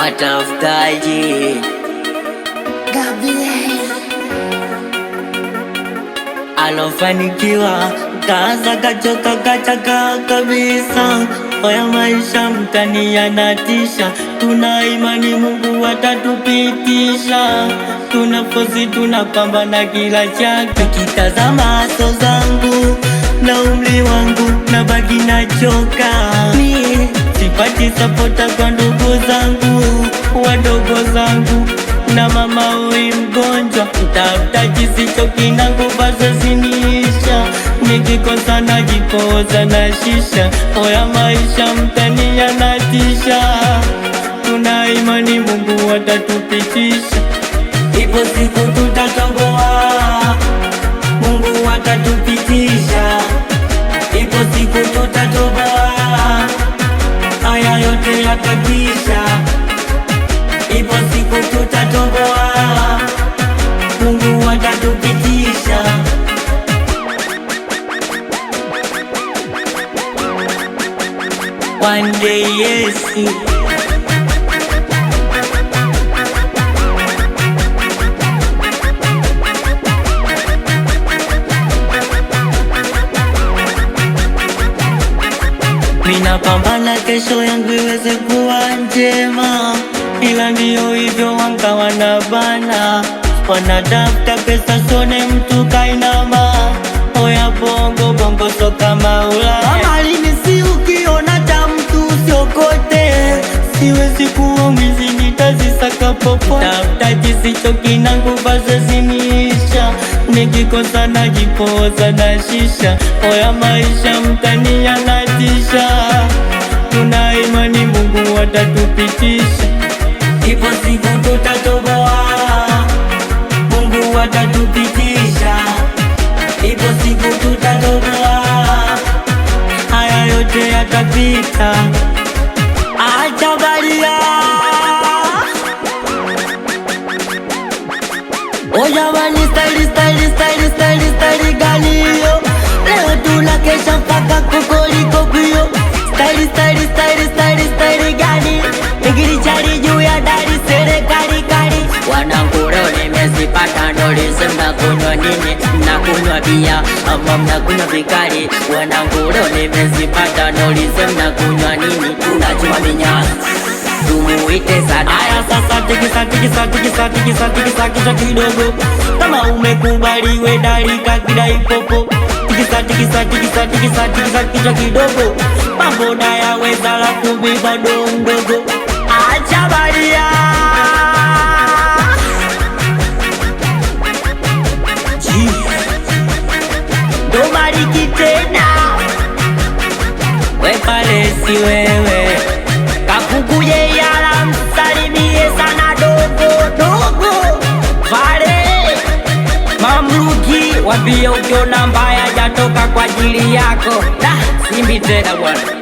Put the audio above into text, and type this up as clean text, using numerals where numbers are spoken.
watafutaji Gabriel alofanikiwa kaza kachoka kachaka kabisa. Oya maisha mtani yanatisha, tuna imani Mungu atatupitisha. Tunafosi tunapambana kila chaka, kitazama aso zangu na umri wangu na baki nachoka. Mie sipati sapota kwa ndugu zangu wadogo zangu na mama huyu mgonjwa, mtafuta kisicho kina nguvu ziniisha. Nikikosa najipoza na shisha. Oya maisha mtani yanatisha, tuna imani Mungu atatupitisha. Ipo siku tutatoboa, Mungu atatupitisha. Ipo siku tutatoboa, haya yote yatakwisha. Ipo siku tutatoboa, Mungu atatupitisha. One day, yes. Mina pambana kesho yangu iweze kuwa njema, ila ndiyo hivyo wanga wanabana, wanatafuta pesa sone mtu kainama. Oya bongo bongo so kama Ulaya, amalini si ukiona ta mtu usiokote. Siwezi kuwa mwizi nitazisaka popote, tafuta kisicho kina nguvu ziniisha. Nikikosa najipoza na shisha. Oya maisha mtani yanatisha, tuna imani Mungu atatupitisha. Ipo siku tutatoboa, Mungu atatupitisha. Ipo siku tutatoboa, haya yote yatapita. Acha baria, oya wani style gani hiyo? Leo tunakesha mpaka kokoliko kuyo. Style gani? Nikilichari juu ya dari serikali kali. Wanangu leo nimezipata ndoli, mnakunywa nini? Mnakunywa bia ama mnakunywa vikali? Wanangu leo nimezipata ndoli, mnakunywa nini? Unachuma minyasi tumuite sada. Aya sasa tikisa kichwa kidogo, kama umekubali we dalika kila ipopo. Tikisa kichwa kidogo, mambo daya weza la kubiba do mdogo. Acha baria, ndo mariki tena. We pale si wewe kakukuye yala, msalimie sana dogo vale mamluki. Wambie ukiona mbaya jatoka kwa ajili yako. Simbi tena bwana.